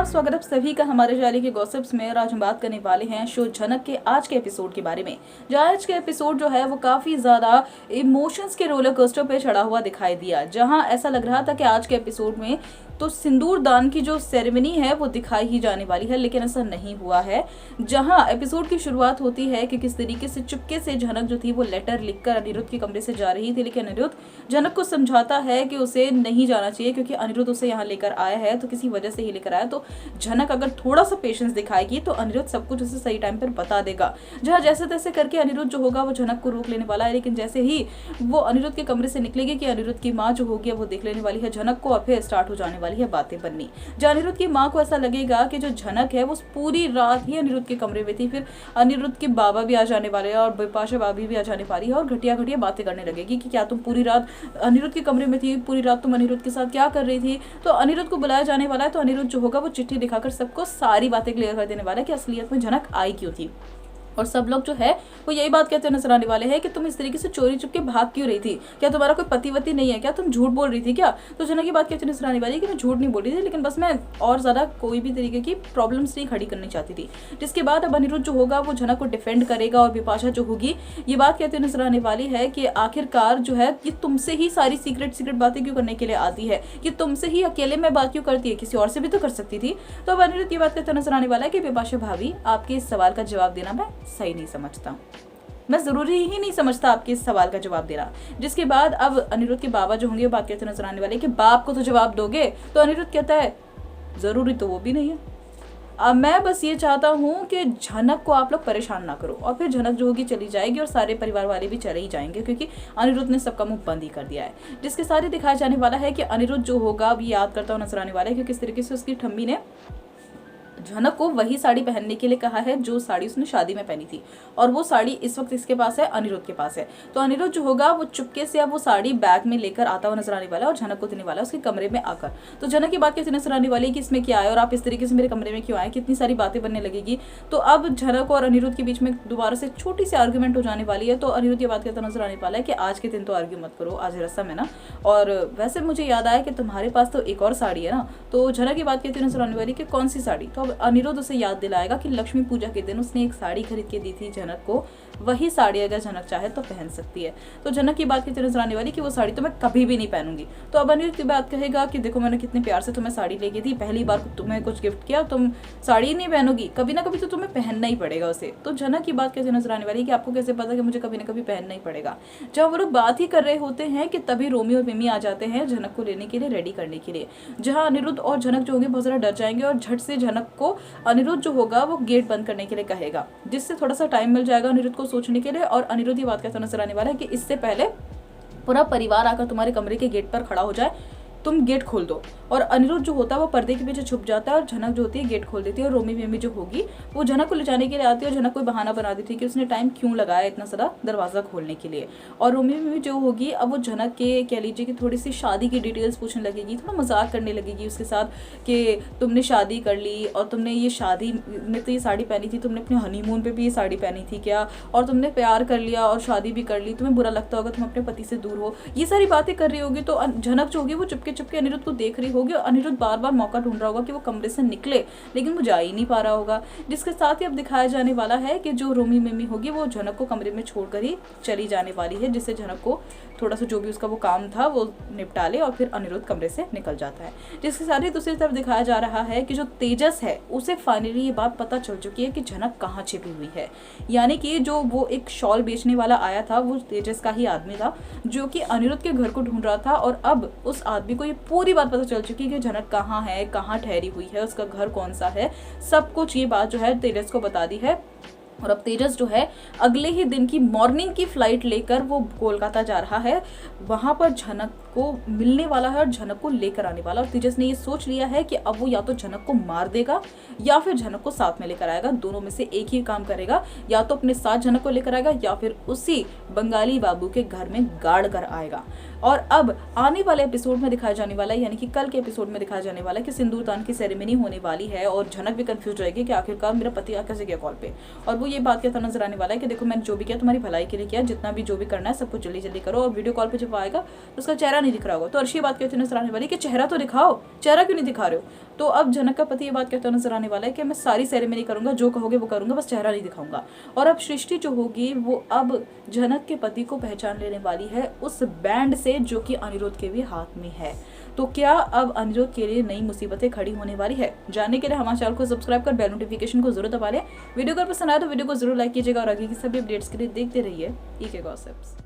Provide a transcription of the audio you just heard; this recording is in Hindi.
नमस्कार, स्वागत है आप सभी का हमारे जारी के गॉसिप्स में। और आज हम बात करने वाले हैं शो झनक के आज के एपिसोड के बारे में। जो आज के एपिसोड जो है वो काफी ज्यादा इमोशंस के रोलर कोस्टर पे चढ़ा हुआ दिखाई दिया, जहां ऐसा लग रहा था कि आज के एपिसोड में तो सिंदूर दान की जो सेरेमनी है वो दिखाई ही जाने वाली है, लेकिन ऐसा नहीं हुआ है। जहां एपिसोड की शुरुआत होती है कि किस तरीके से चुपके से झनक जो थी वो लेटर लिखकर अनिरुद्ध के कमरे से जा रही थी, लेकिन अनिरुद्ध झनक को समझाता है कि उसे नहीं जाना चाहिए क्योंकि अनिरुद्ध उसे यहाँ लेकर आया है तो किसी वजह से ही लेकर आया। तो झनक अगर थोड़ा सा पेशेंस दिखाएगी तो अनिरुद्ध सब कुछ उसे सही टाइम पर बता देगा। जहाँ जैसे तैसे करके अनिरुद्ध जो होगा वो झनक को रोक लेने वाला है, लेकिन जैसे ही वो अनिरुद्ध के कमरे से निकलेगी कि अनिरुद्ध की माँ जो होगी वो देख लेने वाली है झनक को, और फिर स्टार्ट हो जाने वाली है बातें बननी। जहाँ अनिरुद्ध की माँ को ऐसा लगेगा कि जो झनक है वो पूरी रात ही अनिरुद्ध के कमरे में थी, फिर अनिरुद्ध के बाबा भी आ जाने वाले हैं और बिपाशा भाभी भी आ जाने वाली है और घटिया घटिया बातें करने लगेगी कि क्या तुम पूरी रात अनिरुद्ध के कमरे में थी, पूरी रात तुम अनिरुद्ध के साथ क्या कर रही थी। तो अनिरुद्ध को बुलाया जाने वाला है, तो अनिरुद्ध जो होगा वो चिट्ठी दिखाकर सबको सारी बातें क्लियर कर देने वाला है कि असलियत में झनक आई क्यों थी। और सब लोग जो है वो यही बात कहते नजर आने वाले हैं कि तुम इस तरीके से चोरी चुप के भाग क्यों रही थी, क्या तुम्हारा कोई पति वति नहीं है, क्या तुम झूठ बोल रही थी क्या। तो झनक की बात कहते नजर आने वाली है कि मैं झूठ नहीं बोल रही थी, लेकिन बस मैं और ज्यादा कोई भी तरीके की प्रॉब्लम्स नहीं खड़ी करनी चाहती थी। जिसके बाद अब अनिरुद्ध जो होगा वो झनक को डिफेंड करेगा और बिपाशा जो होगी ये बात कहते नजर आने वाली है कि आखिरकार जो है ये तुमसे ही सारी सीक्रेट बातें क्यों करने के लिए आती है, कि तुमसे ही अकेले में बात क्यों करती है, किसी और से भी तो कर सकती थी। तो अब अनिरुद्ध ये बात कहते नजर आने वाला है कि बिपाशा भाभी आपके इस सवाल का जवाब देना मैं सही नहीं समझता, मैं जरूरी ही नहीं समझता आपके इस सवाल का जवाब देना। जिसके बाद अब अनिरुद्ध के बाबा जो होंगे वो बात कहते नजर आने वाले कि बाप को तो जवाब दोगे। तो अनिरुद्ध कहता है जरूरी तो वो भी नहीं है, अब मैं बस ये चाहता हूँ कि झनक को आप लोग परेशान ना करो। और फिर झनक जो होगी चली जाएगी और सारे परिवार वाले भी चले ही जाएंगे क्योंकि अनिरुद्ध ने सबका मुंह बंद ही कर दिया है। जिसके साथ दिखाया जाने वाला है कि अनिरुद्ध जो होगा अब याद करता हुआ नजर आने वाला है कि किस तरीके से उसकी ठम्मी ने झनक को वही साड़ी पहनने के लिए कहा है जो साड़ी उसने शादी में पहनी थी, और वो साड़ी इस वक्त इसके पास है, अनिरुद्ध के पास है। तो अनिरुद्ध जो होगा वो चुपके से अब वो साड़ी बैग में लेकर आता हुआ नजर आने वाला है और झनक को देने वाला है उसके कमरे में आकर। तो झनक की बात कैसे नजर आने वाली है कि इसमें क्या है और आप इस तरीके से मेरे कमरे में क्यों आए, कितनी सारी बातें बनने लगेगी। तो अब झनक और अनिरुद्ध के बीच में दोबारा से छोटी सी आर्ग्यूमेंट हो जाने वाली है। तो अनिरुद्ध ये बात कहता नजर आने वाला है कि आज के दिन तो आर्ग्यू मत करो, आज रस्म है ना, और वैसे मुझे याद आया कि तुम्हारे पास तो एक और साड़ी है ना। तो झनक की बात कहती नजर आने वाली कि कौन सी साड़ी। तो अब अनिरुद्ध उसे याद दिलाएगा कि लक्ष्मी पूजा के दिन उसने एक साड़ी खरीद के दी थी झनक को, वही साड़ी अगर झनक चाहे तो पहन सकती है। तो झनक की बात कहती नजर आने वाली कि वो साड़ी तो मैं कभी भी नहीं पहनूंगी। तो अब अनिरुद्ध की बात कहेगा कि देखो मैंने कितने प्यार से तुम्हें साड़ी लेके दी, पहली बार तुम्हें कुछ गिफ्ट किया, तुम साड़ी नहीं पहनोगी, कभी ना कभी तो तुम्हें पहनना ही पड़ेगा उसे। तो झनक की बात कहती नजर आने वाली कि आपको कैसे पता कि मुझे कभी ना कभी पहनना ही पड़ेगा। जब वो लोग बात ही कर रहे होते हैं कि तभी रोमी और मिमी आ जाते हैं झनक को लेने के लिए, रेडी करने के लिए। जहाँ अनिरुद्ध और झनक जो होंगे बहुत ज्यादा डर जाएंगे और झट से झनक को अनिरुद्ध जो होगा वो गेट बंद करने के लिए कहेगा, जिससे थोड़ा सा टाइम मिल जाएगा अनिरुद्ध को सोचने के लिए। और अनिरुद्ध ये बात कहता नजर आने वाला है कि इससे पहले पूरा परिवार आकर तुम्हारे कमरे के गेट पर खड़ा हो जाए तुम गेट खोल दो। और अनिरुद्ध जो होता है वो पर्दे के पीछे छुप जाता है और झनक जो होती है गेट खोल देती है। और रोमी मिमी जो होगी वो झनक को ले जाने के लिए आती है और झनक कोई बहाना बना देती है कि उसने टाइम क्यों लगाया इतना सारा दरवाजा खोलने के लिए। और रोमी मिमी जो होगी अब वो झनक के कह लीजिए कि थोड़ी सी शादी की डिटेल्स पूछने लगेगी, थोड़ा मजाक करने लगेगी उसके साथ कि तुमने शादी कर ली और तुमने ये शादी में तो ये साड़ी पहनी थी, तुमने अपने हनीमून पे भी ये साड़ी पहनी थी क्या, और तुमने प्यार कर लिया और शादी भी कर ली, तुम्हें बुरा लगता होगा तुम अपने पति से दूर हो, ये सारी बातें कर रही होगी। तो झनक जो होगी वो चुपके चुपके अनिरुद्ध को देख रही होगी और अनिरुद्ध बार बार मौका ढूंढ रहा होगा कि वो कमरे से निकले, लेकिन वो जा ही नहीं पा रहा होगा। जिसके साथ ही अब दिखाया जाने वाला है कि जो रोमी मिमी होगी वो झनक को कमरे में छोड़कर ही चली जाने वाली है, जिससे झनक को थोड़ा सा जो भी उसका वो काम था वो निपटा ले और फिर अनिरुद्ध कमरे से निकल जाता है। जिसके साथ ही दूसरी तरफ दिखाया जा रहा है कि जो तेजस है उसे फाइनली ये बात पता चल चुकी है कि झनक कहाँ छिपी हुई है। यानी कि जो वो एक शॉल बेचने वाला आया था वो तेजस का ही आदमी था जो कि अनिरुद्ध के घर को ढूंढ रहा था, और अब उस आदमी को ये पूरी बात पता चल चुकी है कि झनक कहाँ है, कहाँ ठहरी हुई है, उसका घर कौन सा है, सब कुछ ये बात जो है तेजस को बता दी है। और अब तेजस जो है अगले ही दिन की मॉर्निंग की फ्लाइट लेकर वो कोलकाता जा रहा है, वहां पर झनक को मिलने वाला है और झनक को लेकर आने वाला। और तेजस ने ये सोच लिया है कि अब वो या तो झनक को मार देगा या फिर झनक को साथ में लेकर आएगा, दोनों में से एक ही काम करेगा, या तो अपने साथ झनक को लेकर आएगा या फिर उसी बंगाली बाबू के घर में गाड़ कर आएगा। और अब आने वाले एपिसोड में दिखाया जाने वाला है, यानी कि कल के एपिसोड में दिखाया जाने वाला है कि सिंदूरदान की सेरेमनी होने वाली है और झनक भी कंफ्यूज रहेगी कि आखिरकार मेरा पति कैसे गया कॉल पे। और वो ये बात कहता नजर आने वाला है कि देखो मैंने जो भी किया तुम्हारी भलाई के लिए किया, जितना भी जो भी करना है सब कुछ जल्दी जल्दी करो। और वीडियो कॉल पे जब आएगा तो उसका चेहरा नहीं दिख रहा होगा। तो अर्शी बात कहती नजर आने वाली कि चेहरा तो दिखाओ, चेहरा क्यों नहीं दिखा रहे हो। तो अब जनक का पति ये बात कहता नजर आने वाला है कि मैं सारी सेरेमनी करूंगा, जो कहोगे वो करूंगा, बस चेहरा नहीं दिखाऊंगा। और अब सृष्टि जो होगी वो अब जनक के पति को पहचान लेने वाली है उस बैंड से जो कि अनिरुद्ध के भी हाथ में है। तो क्या अब अनिरुद्ध के लिए नई मुसीबतें खड़ी होने वाली है? जानने के लिए हमारे चैनल को सब्सक्राइब कर बेल नोटिफिकेशन को जरूर दबा लें। वीडियो अगर पसंद आए तो वीडियो को जरूर लाइक कीजिएगा और आगे की सभी अपडेट्स के लिए देखते रहिए EK गॉसिप्स।